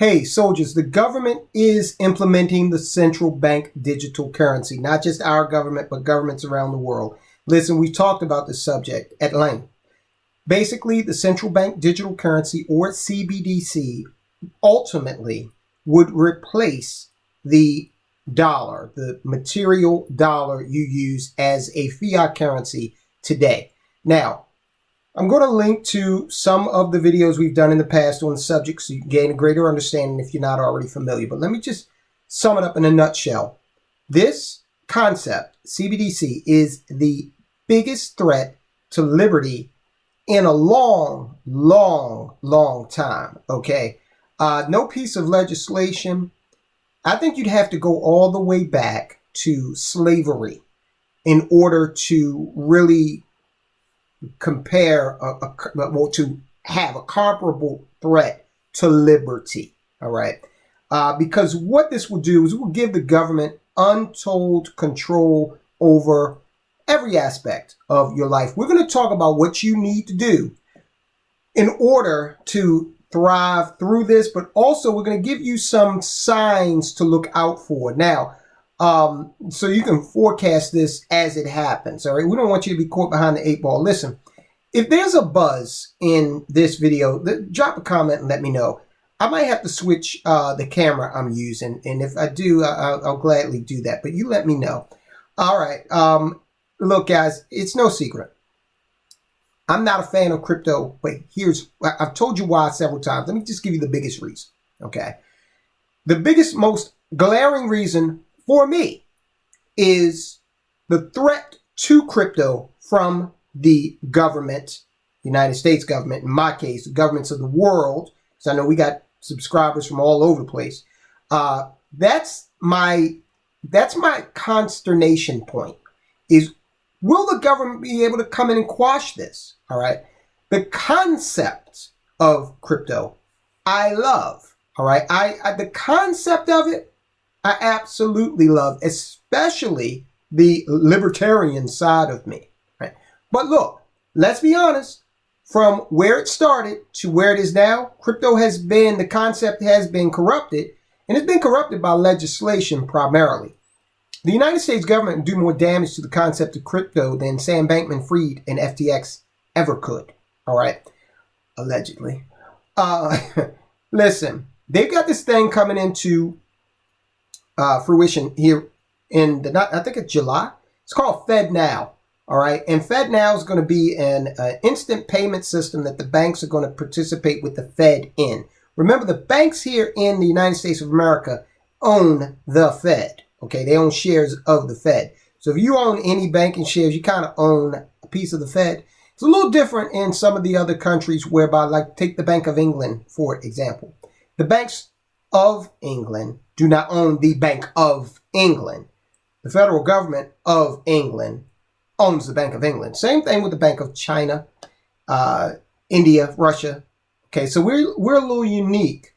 Hey, soldiers, the government is implementing the central bank digital currency, not just our government, but governments around the world. Listen, we talked about this subject at length. Basically, the central bank digital currency, or CBDC, ultimately would replace the dollar, the material dollar you use as a fiat currency today. Now, I'm going to link to some of the videos we've done in the past on the subject so you can gain a greater understanding if you're not already familiar. But let me just sum it up in a nutshell. This concept, CBDC, is the biggest threat to liberty in a long time, okay? No piece of legislation. I think you'd have to go all the way back to slavery in order to really compare, to have a comparable threat to liberty, all right? Because what this will do is it will give the government untold control over every aspect of your life. We're going to talk about what you need to do in order to thrive through this, but also we're going to give you some signs to look out for. Now, so you can forecast this as it happens, all right? We don't want you to be caught behind the 8 ball. Listen, if there's a buzz in this video, drop a comment and let me know. I might have to switch the camera I'm using, and if I do, I'll gladly do that, but you let me know. All right, look, guys, it's no secret. I'm not a fan of crypto, but I've told you why several times. Let me just give you the biggest reason, okay? The biggest, most glaring reason for me is the threat to crypto from the government, United States government, in my case, the governments of the world, because I know we got subscribers from all over the place. That's my consternation point, is will the government be able to come in and quash this? All right. The concept of crypto, I love. All right. The concept of it, I absolutely love, especially the libertarian side of me. Right. But look, let's be honest. From where it started to where it is now, crypto the concept has been corrupted, and it's been corrupted by legislation primarily. The United States government would do more damage to the concept of crypto than Sam Bankman-Fried and FTX ever could. All right. Allegedly. Listen, they've got this thing coming into fruition here in I think it's July. It's called FedNow. All right. And FedNow is going to be an instant payment system that the banks are going to participate with the Fed in. Remember, the banks here in the United States of America own the Fed. Okay, they own shares of the Fed. So if you own any banking shares, you kind of own a piece of the Fed. It's a little different in some of the other countries whereby, like, take the Bank of England, for example. The banks of England do not own the Bank of England. The federal government of England owns the Bank of England. Same thing with the Bank of China, India, Russia. Okay, so we're a little unique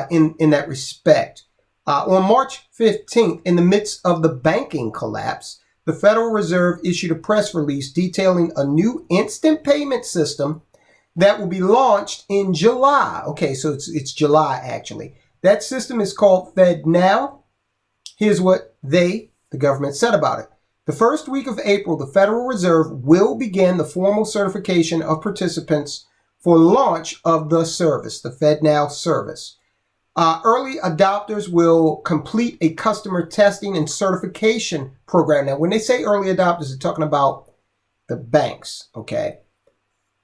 in that respect. On March 15th, in the midst of the banking collapse, the Federal Reserve issued a press release detailing a new instant payment system that will be launched in July. Okay, so it's July, actually. That system is called FedNow. Here's what the government, said about it. The first week of April, the Federal Reserve will begin the formal certification of participants for launch of the service, the FedNow service. Early adopters will complete a customer testing and certification program. Now, when they say early adopters, they're talking about the banks, okay?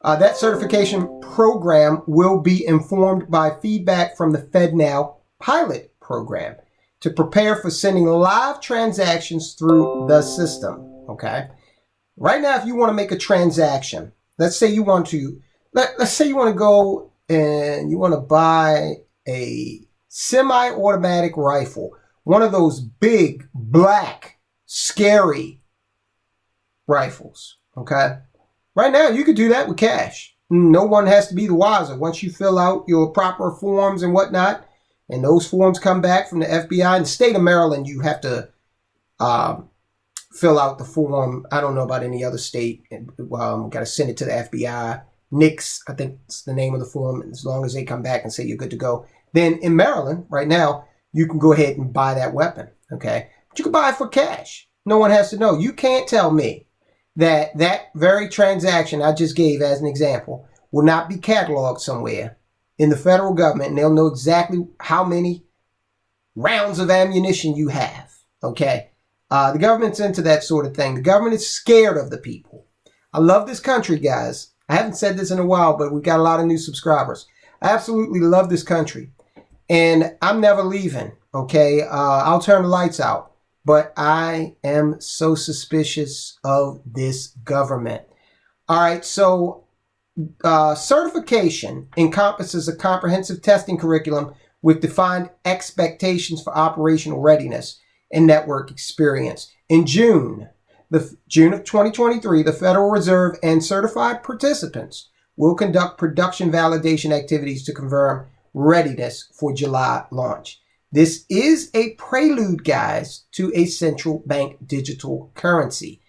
That certification program will be informed by feedback from the FedNow pilot program to prepare for sending live transactions through the system, okay? Right now, if you want to make a transaction, let's say you want to go and you want to buy a semi-automatic rifle, one of those big, black, scary rifles, okay? Right now, you could do that with cash. No one has to be the wiser. Once you fill out your proper forms and whatnot, and those forms come back from the FBI, in the state of Maryland, you have to fill out the form. I don't know about any other state. Got to send it to the FBI. NICS, I think it's the name of the form. As long as they come back and say you're good to go, then in Maryland right now, you can go ahead and buy that weapon, okay? But you can buy it for cash. No one has to know. You can't tell me that that very transaction I just gave as an example will not be cataloged somewhere in the federal government, and they'll know exactly how many rounds of ammunition you have, okay? The government's into that sort of thing. The government is scared of the people. I love this country, guys. I haven't said this in a while, but we've got a lot of new subscribers. I absolutely love this country, and I'm never leaving, okay? I'll turn the lights out, but I am so suspicious of this government. All right, so certification encompasses a comprehensive testing curriculum with defined expectations for operational readiness and network experience. In June of 2023, the Federal Reserve and certified participants will conduct production validation activities to confirm readiness for July launch. This is a prelude, guys, to a central bank digital currency.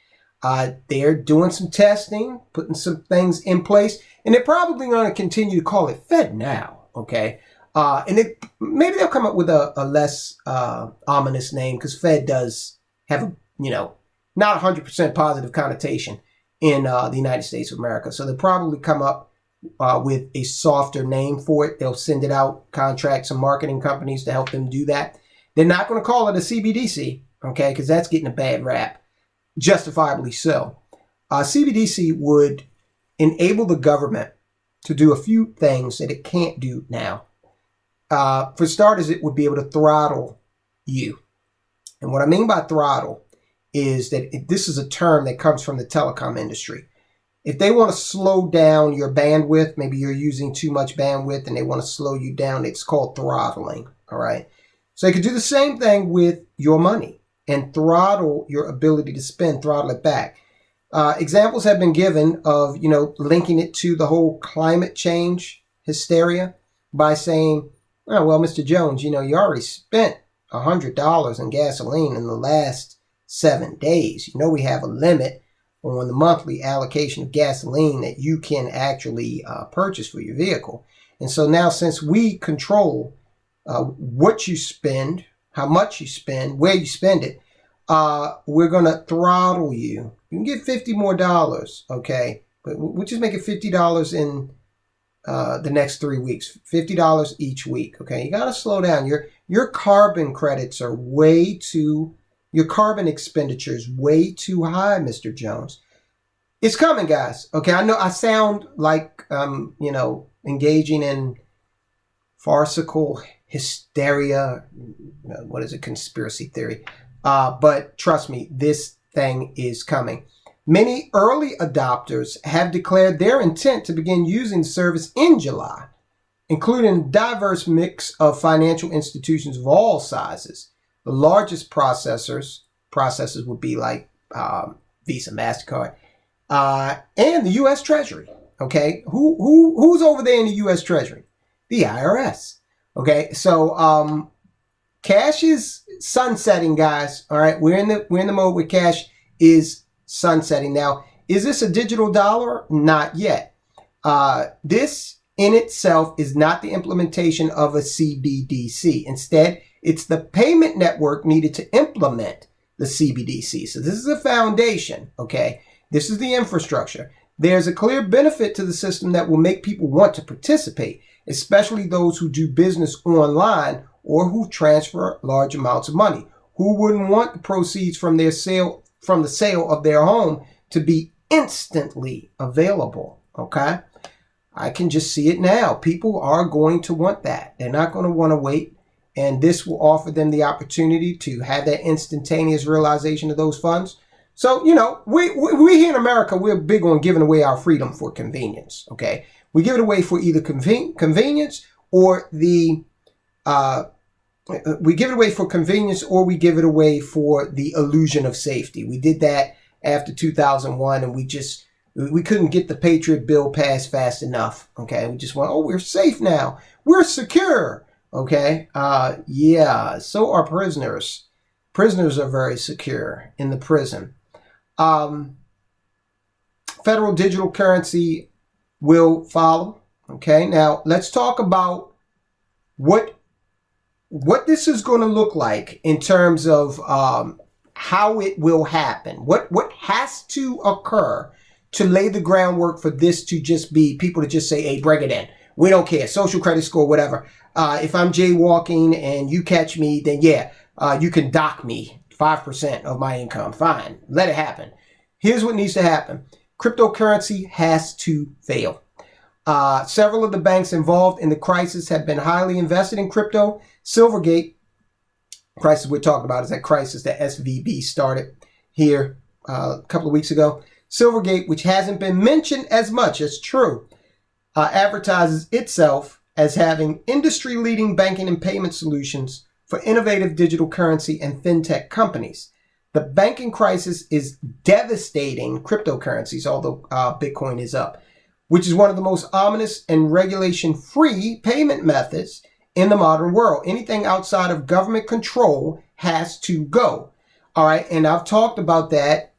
They're doing some testing, putting some things in place, and they're probably going to continue to call it FedNow, okay? And maybe they'll come up with a less ominous name, because Fed does have a, not 100% positive connotation in the United States of America. So they'll probably come up with a softer name for it. They'll send it out, contract some marketing companies to help them do that. They're not going to call it a CBDC, okay, because that's getting a bad rap, justifiably so. CBDC would enable the government to do a few things that it can't do now. For starters, it would be able to throttle you. And what I mean by throttle is that this is a term that comes from the telecom industry. If they want to slow down your bandwidth, maybe you're using too much bandwidth and they want to slow you down, it's called throttling, all right? So they could do the same thing with your money and throttle your ability to spend, throttle it back. Examples have been given of, linking it to the whole climate change hysteria by saying, oh, well, Mr. Jones, you already spent $100 in gasoline in the last 7 days. We have a limit on the monthly allocation of gasoline that you can actually purchase for your vehicle. And so now, since we control what you spend, how much you spend, where you spend it, we're going to throttle you. You can get $50 more, okay? But we'll just make it $50 in the next 3 weeks, $50 each week, okay? You got to slow down. Your carbon credits are your carbon expenditure is way too high, Mr. Jones. It's coming, guys, okay? I know I sound like, engaging in farcical hysteria. What is it? Conspiracy theory. But trust me, this thing is coming. Many early adopters have declared their intent to begin using the service in July, including a diverse mix of financial institutions of all sizes. The largest processors would be like Visa, MasterCard, and the U.S. Treasury. Okay, who's over there in the U.S. Treasury? The IRS. Okay, so cash is sunsetting, guys. All right, we're in the mode where cash is sunsetting. Now, is this a digital dollar? Not yet. This in itself is not the implementation of a CBDC. Instead, it's the payment network needed to implement the CBDC. So this is a foundation, okay? This is the infrastructure. There's a clear benefit to the system that will make people want to participate, especially those who do business online or who transfer large amounts of money. Who wouldn't want the proceeds from the sale of their home to be instantly available, okay? I can just see it now. People are going to want that. They're not going to want to wait. And this will offer them the opportunity to have that instantaneous realization of those funds. So, we here in America, we're big on giving away our freedom for convenience, okay? We give it away for either convenience or we give it away for convenience, or we give it away for the illusion of safety. We did that after 2001, and we couldn't get the Patriot Bill passed fast enough, okay? We just went, oh, we're safe now. We're secure. Okay, yeah, so are prisoners. Prisoners are very secure in the prison. Federal digital currency will follow. Okay, now let's talk about what this is going to look like in terms of how it will happen. What has to occur to lay the groundwork for this to just be people to just say, hey, bring it in. We don't care. Social credit score, whatever. If I'm jaywalking and you catch me, then yeah, you can dock me 5% of my income. Fine. Let it happen. Here's what needs to happen. Cryptocurrency has to fail. Several of the banks involved in the crisis have been highly invested in crypto. Silvergate, crisis we're talking about is that crisis that SVB started here a couple of weeks ago. Silvergate, which hasn't been mentioned as much as true, advertises itself as having industry-leading banking and payment solutions for innovative digital currency and fintech companies. The banking crisis is devastating cryptocurrencies, although Bitcoin is up, which is one of the most ominous and regulation-free payment methods in the modern world. Anything outside of government control has to go. All right, and I've talked about that,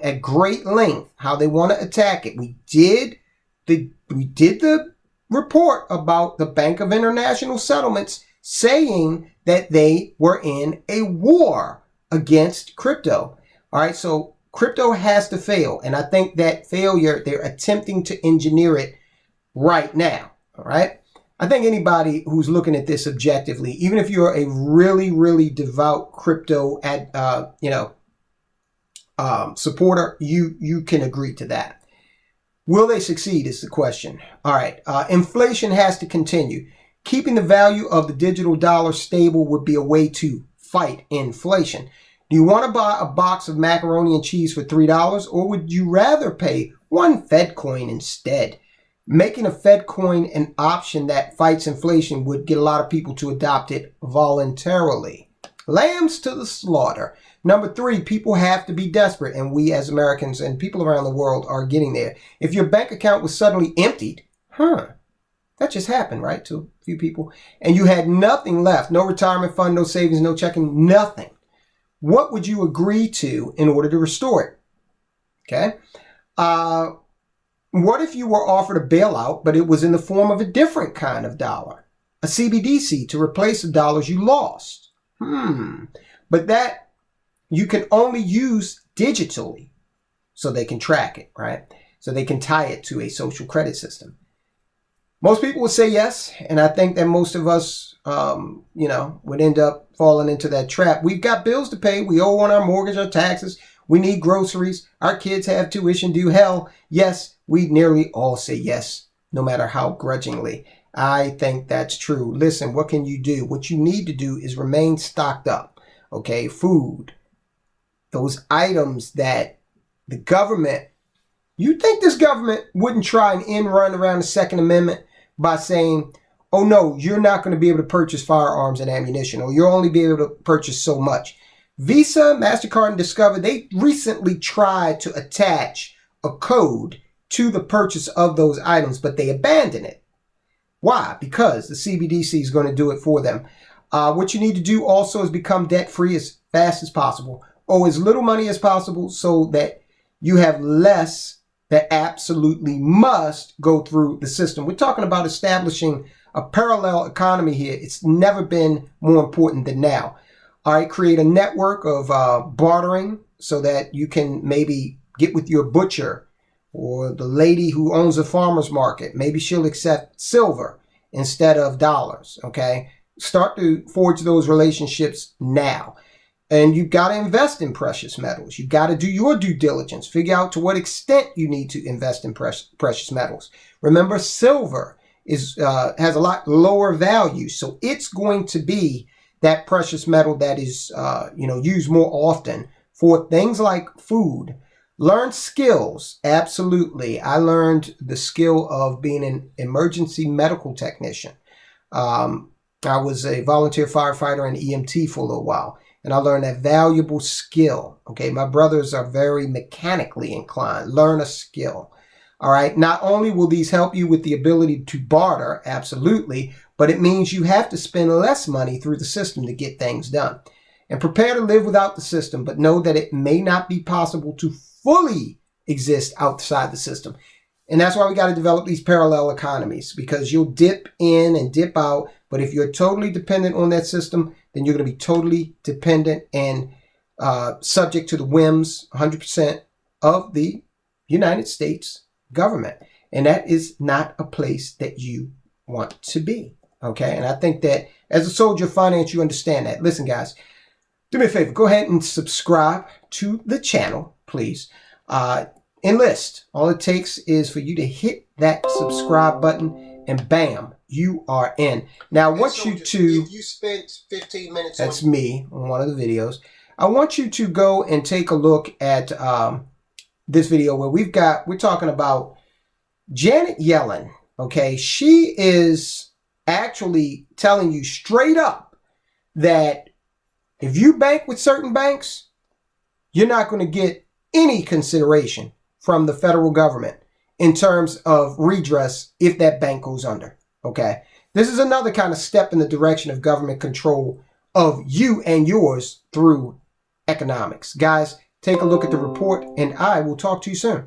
at great length, how they want to attack it. We did the report about the Bank of International Settlements saying that they were in a war against crypto. All right, so crypto has to fail. And I think that failure, they're attempting to engineer it right now. All right. I think anybody who's looking at this objectively, even if you're a really, really devout crypto supporter, you can agree to that. Will they succeed is the question. All right. Inflation has to continue. Keeping the value of the digital dollar stable would be a way to fight inflation. Do you want to buy a box of macaroni and cheese for $3, or would you rather pay one Fed coin instead? Making a Fed coin an option that fights inflation would get a lot of people to adopt it voluntarily. Lambs to the slaughter. Number 3, people have to be desperate, and we as Americans and people around the world are getting there. If your bank account was suddenly emptied, that just happened, right, to a few people, and you had nothing left, no retirement fund, no savings, no checking, nothing, what would you agree to in order to restore it? Okay. What if you were offered a bailout, but it was in the form of a different kind of dollar, a CBDC to replace the dollars you lost? But that you can only use digitally, so they can track it, right? So they can tie it to a social credit system. Most people would say yes, and I think that most of us, would end up falling into that trap. We've got bills to pay. We owe on our mortgage, our taxes. We need groceries. Our kids have tuition due. Hell, yes, we nearly all say yes, no matter how grudgingly. I think that's true. Listen, what can you do? What you need to do is remain stocked up. Okay, food, those items that the government, you think this government wouldn't try and end run around the Second Amendment by saying, oh no, you're not going to be able to purchase firearms and ammunition, or you'll only be able to purchase so much. Visa, MasterCard, and Discover, they recently tried to attach a code to the purchase of those items, but they abandoned it. Why? Because the CBDC is going to do it for them. What you need to do also is become debt-free as fast as possible. Owe as little money as possible so that you have less that absolutely must go through the system. We're talking about establishing a parallel economy here. It's never been more important than now. All right, create a network of bartering so that you can maybe get with your butcher or the lady who owns a farmer's market. Maybe she'll accept silver instead of dollars, okay? Start to forge those relationships now. And you've got to invest in precious metals. You've got to do your due diligence. Figure out to what extent you need to invest in precious metals. Remember, silver has a lot lower value, so it's going to be that precious metal that is used more often for things like food. Learn skills. Absolutely. I learned the skill of being an emergency medical technician. I was a volunteer firefighter and EMT for a little while, and I learned that valuable skill. Okay, my brothers are very mechanically inclined. Learn a skill. All right, not only will these help you with the ability to barter, absolutely, but it means you have to spend less money through the system to get things done. And prepare to live without the system, but know that it may not be possible to fully exist outside the system. And that's why we got to develop these parallel economies, because you'll dip in and dip out. But if you're totally dependent on that system, then you're going to be totally dependent and subject to the whims 100% of the United States government. And that is not a place that you want to be. Okay. And I think that as a soldier of finance, you understand that. Listen, guys, do me a favor. Go ahead and subscribe to the channel, please. Enlist. All it takes is for you to hit that subscribe button and bam, you are in. Now, I want you to... If you spent 15 minutes... That's me on one of the videos. I want you to go and take a look at this video where we're talking about Janet Yellen. Okay, she is actually telling you straight up that if you bank with certain banks, you're not going to get any consideration from the federal government in terms of redress if that bank goes under. Okay, this is another kind of step in the direction of government control of you and yours through economics. Guys, take a look at the report and I will talk to you soon.